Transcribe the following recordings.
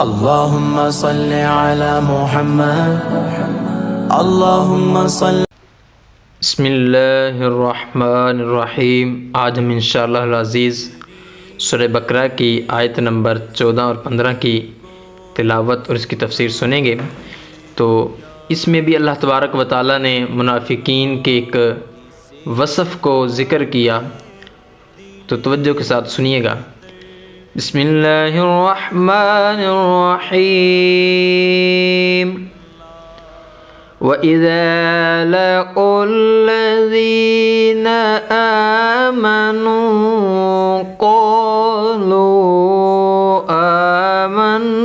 اللهم صل على محمد اللهم صل بسم اللہ الرحمن الرحیم۔ آج ہم انشاءاللہ العزیز سورہ بقرہ کی آیت نمبر 14 اور 15 کی تلاوت اور اس کی تفسیر سنیں گے۔ تو اس میں بھی اللہ تبارک و تعالیٰ نے منافقین کے ایک وصف کو ذکر کیا، تو توجہ کے ساتھ سنیے گا۔ بسم اللہ الرحمن الرحیم۔ وَإِذَا لَقُوا الَّذِينَ آمَنُوا قَالُوا آمَنَّا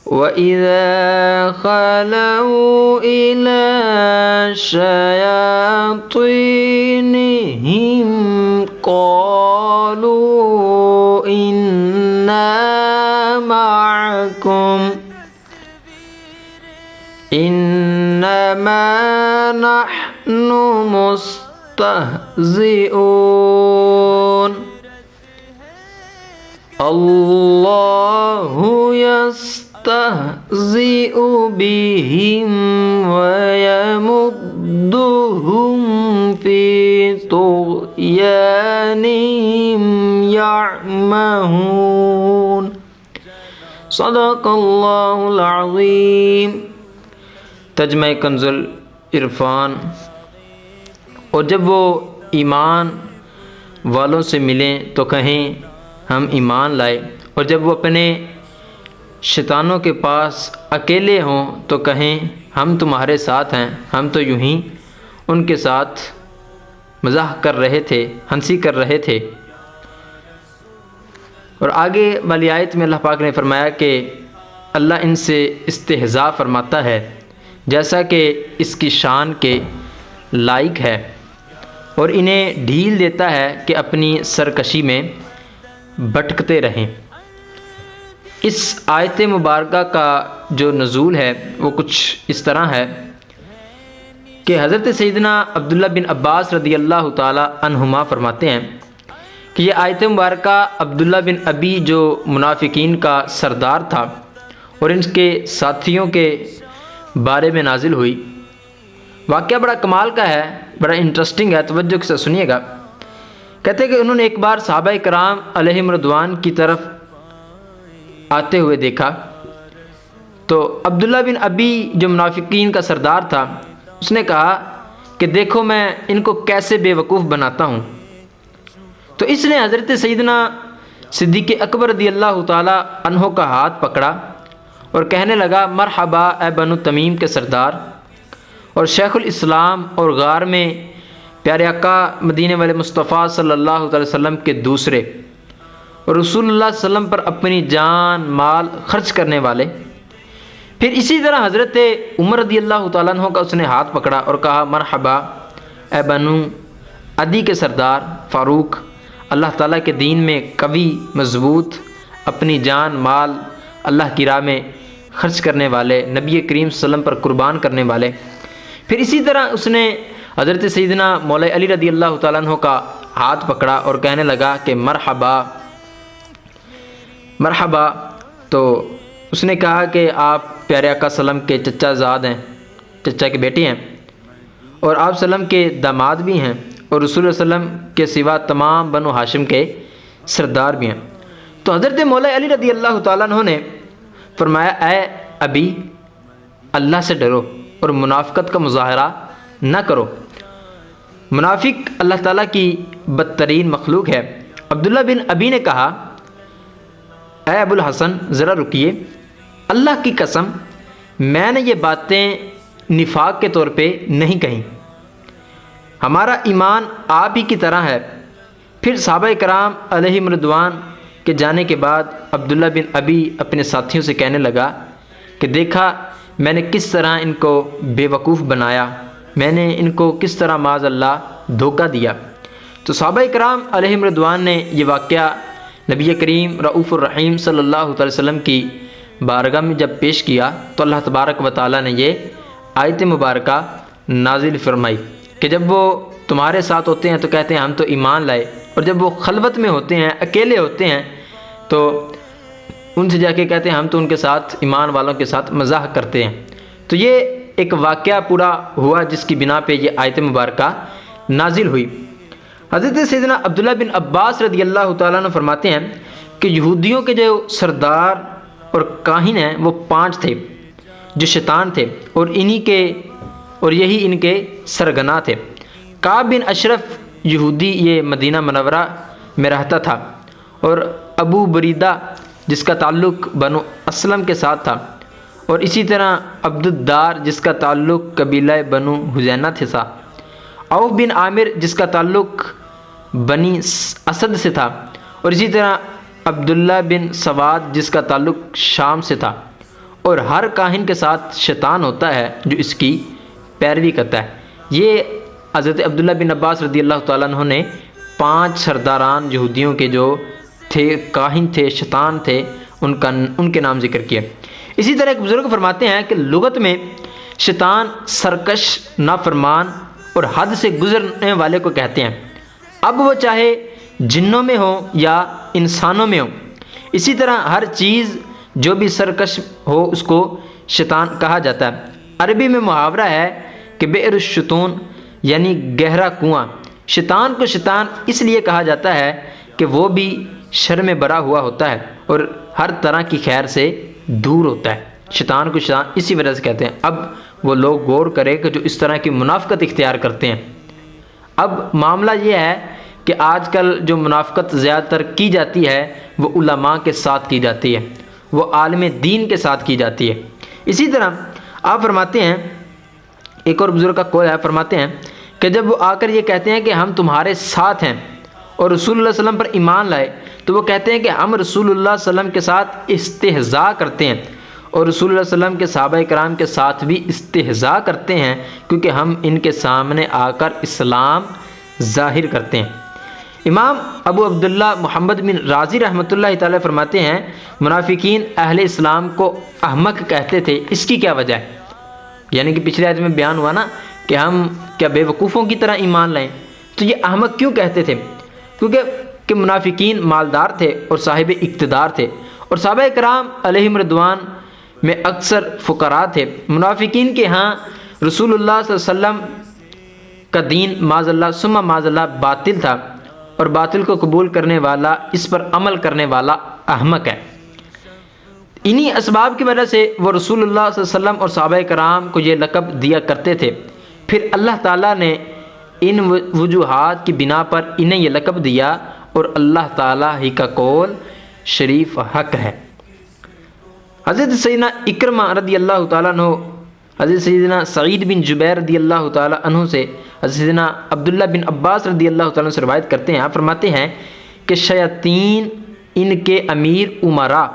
وَإِذَا خَلَوْا إِلَى شَيَاطِينِهِمْ قَالُوا إِنَّا مَعَكُمْ إِنَّمَا نَحْنُ مُسْتَهْزِئُونَ اللَّهُ يَسْتَهْزِئُ بِهِمْ وَيَمُدُّهُمْ فِي طُغْيَانِهِمْ يَعْمَهُونَ صدق اللہ العظیم۔ ترجمہ کنز العرفان۔ اور جب وہ ایمان والوں سے ملیں تو کہیں ہم ایمان لائے، اور جب وہ اپنے شیطانوں کے پاس اکیلے ہوں تو کہیں ہم تمہارے ساتھ ہیں۔ ہم تو یوں ہی ان کے ساتھ مزاح کر رہے تھے، ہنسی کر رہے تھے۔ اور آگے والی آیت میں اللہ پاک نے فرمایا کہ اللہ ان سے استہزاء فرماتا ہے جیسا کہ اس کی شان کے لائق ہے، اور انہیں ڈھیل دیتا ہے کہ اپنی سرکشی میں بھٹکتے رہیں۔ اس آیت مبارکہ کا جو نزول ہے وہ کچھ اس طرح ہے کہ حضرت سیدنا عبداللہ بن عباس رضی اللہ تعالی عنہما فرماتے ہیں کہ یہ آیت مبارکہ عبداللہ بن ابی جو منافقین کا سردار تھا اور ان کے ساتھیوں کے بارے میں نازل ہوئی۔ واقعہ بڑا کمال کا ہے، بڑا انٹرسٹنگ ہے، توجہ کے ساتھ سنیے گا۔ کہتے ہیں کہ انہوں نے ایک بار صحابہ کرام علیہم رضوان کی طرف آتے ہوئے دیکھا، تو عبداللہ بن ابی جو منافقین کا سردار تھا اس نے کہا کہ دیکھو میں ان کو کیسے بے وقوف بناتا ہوں۔ تو اس نے حضرت سیدنا صدیق اکبر رضی اللہ تعالی عنہ کا ہاتھ پکڑا اور کہنے لگا مرحبا اے بنو تمیم کے سردار اور شیخ الاسلام اور غار میں پیارے آقا مدینے والے مصطفیٰ صلی اللہ علیہ وسلم کے دوسرے اور رسول اللہ صلی اللہ علیہ وسلم پر اپنی جان مال خرچ کرنے والے۔ پھر اسی طرح حضرت عمر رضی اللہ تعالیٰ عنہ کا اس نے ہاتھ پکڑا اور کہا مرحبا اے بنو عدی کے سردار فاروق، اللہ تعالیٰ کے دین میں قوی مضبوط، اپنی جان مال اللہ کی راہ میں خرچ کرنے والے، نبی کریم صلی اللہ علیہ وسلم پر قربان کرنے والے۔ پھر اسی طرح اس نے حضرت سیدنا مولا علی رضی اللہ تعالیٰ عنہ کا ہاتھ پکڑا اور کہنے لگا کہ مرحبا مرحبا۔ تو اس نے کہا کہ آپ پیارے آقا صلی اللہ علیہ وسلم کے چچا زاد ہیں، چچا کی بیٹی ہیں، اور آپ صلی اللہ علیہ وسلم کے داماد بھی ہیں، اور رسول اللہ صلی اللہ علیہ وسلم کے سوا تمام بنو ہاشم کے سردار بھی ہیں۔ تو حضرت مولا علی رضی اللہ تعالیٰ عنہ نے فرمایا اے ابی، اللہ سے ڈرو اور منافقت کا مظاہرہ نہ کرو۔ منافق اللہ تعالیٰ کی بدترین مخلوق ہے۔ عبداللہ بن ابی نے کہا اے ابو الحسن ذرا رکیے، اللہ کی قسم میں نے یہ باتیں نفاق کے طور پہ نہیں کہیں، ہمارا ایمان آپ ہی کی طرح ہے۔ پھر صحابہ کرام علیہم رضوان کے جانے کے بعد عبداللہ بن ابی اپنے ساتھیوں سے کہنے لگا کہ دیکھا میں نے کس طرح ان کو بے وقوف بنایا، میں نے ان کو کس طرح معاذ اللہ دھوکہ دیا۔ تو صحابہ کرام علیہم رضوان نے یہ واقعہ نبی کریم رؤوف الرحیم صلی اللہ علیہ وسلم کی بارگاہ میں جب پیش کیا تو اللہ تبارک و تعالیٰ نے یہ آیت مبارکہ نازل فرمائی کہ جب وہ تمہارے ساتھ ہوتے ہیں تو کہتے ہیں ہم تو ایمان لائے، اور جب وہ خلوت میں ہوتے ہیں، اکیلے ہوتے ہیں، تو ان سے جا کے کہتے ہیں ہم تو ان کے ساتھ، ایمان والوں کے ساتھ مزاح کرتے ہیں۔ تو یہ ایک واقعہ پورا ہوا جس کی بنا پہ یہ آیت مبارکہ نازل ہوئی۔ حضرت سیدنا عبداللہ بن عباس رضی اللہ تعالیٰ عنہ فرماتے ہیں کہ یہودیوں کے جو سردار اور کاہن ہیں وہ 5 تھے جو شیطان تھے، اور یہی ان کے سرگنا تھے۔ کعب بن اشرف یہودی، یہ مدینہ منورہ میں رہتا تھا، اور ابو بریدہ جس کا تعلق بنو اسلم کے ساتھ تھا، اور اسی طرح عبد الدار جس کا تعلق قبیلہ بنو حزینہ سے تھا، عوف بن عامر جس کا تعلق بنی اسد سے تھا، اور اسی طرح عبداللہ بن سواد جس کا تعلق شام سے تھا۔ اور ہر کاہن کے ساتھ شیطان ہوتا ہے جو اس کی پیروی کرتا ہے۔ یہ حضرت عبداللہ بن عباس رضی اللہ تعالیٰ عنہ نے 5 سرداران یہودیوں کے جو تھے، کاہن تھے، شیطان تھے، ان کے نام ذکر کیا۔ اسی طرح ایک بزرگ فرماتے ہیں کہ لغت میں شیطان سرکش، نافرمان اور حد سے گزرنے والے کو کہتے ہیں، اب وہ چاہے جنوں میں ہو یا انسانوں میں ہو۔ اسی طرح ہر چیز جو بھی سرکش ہو اس کو شیطان کہا جاتا ہے۔ عربی میں محاورہ ہے کہ بئر الشیطان یعنی گہرا کنواں۔ شیطان کو شیطان اس لیے کہا جاتا ہے کہ وہ بھی شر میں بھرا ہوا ہوتا ہے اور ہر طرح کی خیر سے دور ہوتا ہے۔ شیطان کو شیطان اسی وجہ سے کہتے ہیں۔ اب وہ لوگ غور کریں کہ جو اس طرح کی منافقت اختیار کرتے ہیں۔ اب معاملہ یہ ہے کہ آج کل جو منافقت زیادہ تر کی جاتی ہے وہ علماء کے ساتھ کی جاتی ہے، وہ عالم دین کے ساتھ کی جاتی ہے۔ اسی طرح آپ فرماتے ہیں، ایک اور بزرگ کا قول ہے، فرماتے ہیں کہ جب وہ آ کر یہ کہتے ہیں کہ ہم تمہارے ساتھ ہیں اور رسول اللہ صلی اللہ علیہ وسلم پر ایمان لائے، تو وہ کہتے ہیں کہ ہم رسول اللہ صلی اللہ علیہ وسلم کے ساتھ استہزاء کرتے ہیں، اور رسول اللہ صلی اللہ علیہ وسلم کے صحابہ کرام کے ساتھ بھی استہزاء کرتے ہیں، کیونکہ ہم ان کے سامنے آ کر اسلام ظاہر کرتے ہیں۔ امام ابو عبداللہ محمد بن رازی رحمۃ اللہ تعالی فرماتے ہیں منافقین اہل اسلام کو احمق کہتے تھے، اس کی کیا وجہ ہے؟ یعنی کہ پچھلے آیت میں بیان ہوا نا کہ ہم کیا بے وقوفوں کی طرح ایمان لائیں، تو یہ احمق کیوں کہتے تھے؟ کیونکہ منافقین مالدار تھے اور صاحب اقتدار تھے، اور صحابہ کرام علیہم رضوان میں اکثر فقراء تھے۔ منافقین کے ہاں رسول اللہ صلی اللہ علیہ وسلم کا دین معاذ اللہ ثم معاذ اللہ باطل تھا، اور باطل کو قبول کرنے والا، اس پر عمل کرنے والا احمق ہے۔ انہی اسباب کی وجہ سے وہ رسول اللہ صلی اللہ علیہ وسلم اور صحابہ کرام کو یہ لقب دیا کرتے تھے۔ پھر اللہ تعالیٰ نے ان وجوہات کی بنا پر انہیں یہ لقب دیا، اور اللہ تعالیٰ ہی کا قول شریف حق ہے۔ حضرت سیدنا اکرمہ رضی اللہ تعالیٰ عنہ، حضرت سیدنا سعید بن جبیر رضی اللہ تعالیٰ عنہ سے حضرت سیدنا عبداللہ بن عباس رضی اللہ تعالیٰ عنہ سے روایت کرتے ہیں، آپ فرماتے ہیں کہ شیاطین ان کے امیر امراء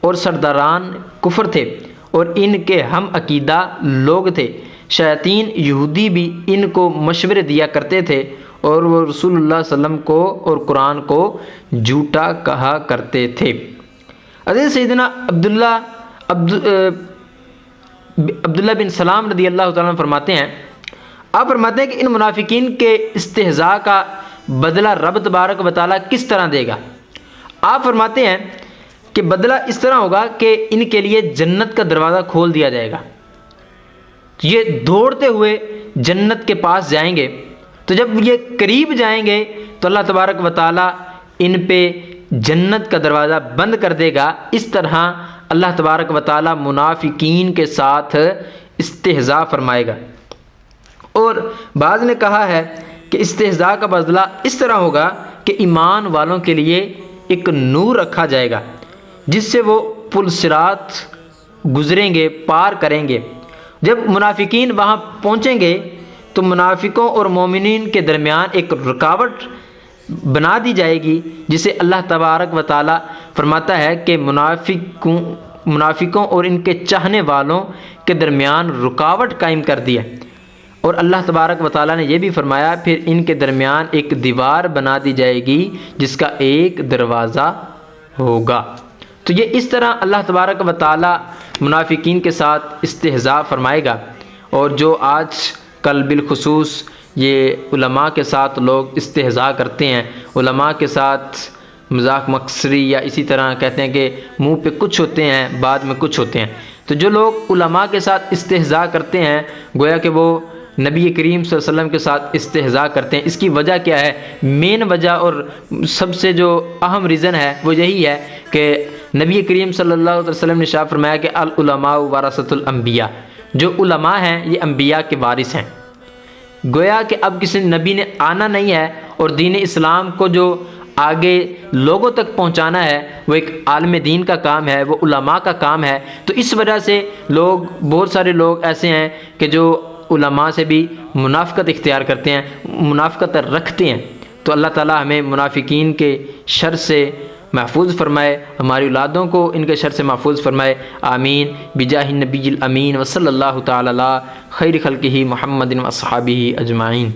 اور سرداران کفر تھے، اور ان کے ہم عقیدہ لوگ تھے۔ شیاطین یہودی بھی ان کو مشورے دیا کرتے تھے، اور وہ رسول اللہ صلی اللہ علیہ وسلم کو اور قرآن کو جھوٹا کہا کرتے تھے۔ حضرت سیدنا عبداللہ بن سلام رضی اللہ تعالیٰ عنہ فرماتے ہیں، آپ فرماتے ہیں کہ ان منافقین کے استہزاء کا بدلہ رب تبارک و تعالیٰ کس طرح دے گا؟ آپ فرماتے ہیں کہ بدلہ اس طرح ہوگا کہ ان کے لیے جنت کا دروازہ کھول دیا جائے گا، یہ دوڑتے ہوئے جنت کے پاس جائیں گے، تو جب یہ قریب جائیں گے تو اللہ تبارک و تعالیٰ ان پہ جنت کا دروازہ بند کر دے گا۔ اس طرح اللہ تبارک و تعالیٰ منافقین کے ساتھ استہزاء فرمائے گا۔ اور بعض نے کہا ہے کہ استہزاء کا بدلہ اس طرح ہوگا کہ ایمان والوں کے لیے ایک نور رکھا جائے گا جس سے وہ پل صراط گزریں گے، پار کریں گے۔ جب منافقین وہاں پہنچیں گے تو منافقوں اور مومنین کے درمیان ایک رکاوٹ بنا دی جائے گی، جسے اللہ تبارک و تعالیٰ فرماتا ہے کہ منافقوں اور ان کے چاہنے والوں کے درمیان رکاوٹ قائم کر دی ہے۔ اور اللہ تبارک و تعالیٰ نے یہ بھی فرمایا پھر ان کے درمیان ایک دیوار بنا دی جائے گی جس کا ایک دروازہ ہوگا۔ تو یہ اس طرح اللہ تبارک و تعالیٰ منافقین کے ساتھ استہزاء فرمائے گا۔ اور جو آج کل بالخصوص یہ علماء کے ساتھ لوگ استہزاء کرتے ہیں، علماء کے ساتھ مذاق مکثری، یا اسی طرح کہتے ہیں کہ منہ پہ کچھ ہوتے ہیں بعد میں کچھ ہوتے ہیں۔ تو جو لوگ علماء کے ساتھ استہزاء کرتے ہیں گویا کہ وہ نبی کریم صلی اللہ علیہ وسلم کے ساتھ استہزاء کرتے ہیں۔ اس کی وجہ کیا ہے؟ مین وجہ اور سب سے جو اہم ریزن ہے وہ یہی ہے کہ نبی کریم صلی اللہ علیہ وسلم نے ارشاد فرمایا کہ العلماء ورثۃ الانبیاء، جو علماء ہیں یہ انبیاء کے وارث ہیں۔ گویا کہ اب کسی نبی نے آنا نہیں ہے اور دین اسلام کو جو آگے لوگوں تک پہنچانا ہے وہ ایک عالم دین کا کام ہے، وہ علماء کا کام ہے۔ تو اس وجہ سے بہت سارے لوگ ایسے ہیں کہ جو علماء سے بھی منافقت اختیار کرتے ہیں، منافقت رکھتے ہیں۔ تو اللہ تعالی ہمیں منافقین کے شر سے محفوظ فرمائے، ہماری اولادوں کو ان کے شر سے محفوظ فرمائے، آمین بجاہ النبی الامین وصلی اللہ تعالی علی خیر خلقہ محمد و اصحابہ اجمعین۔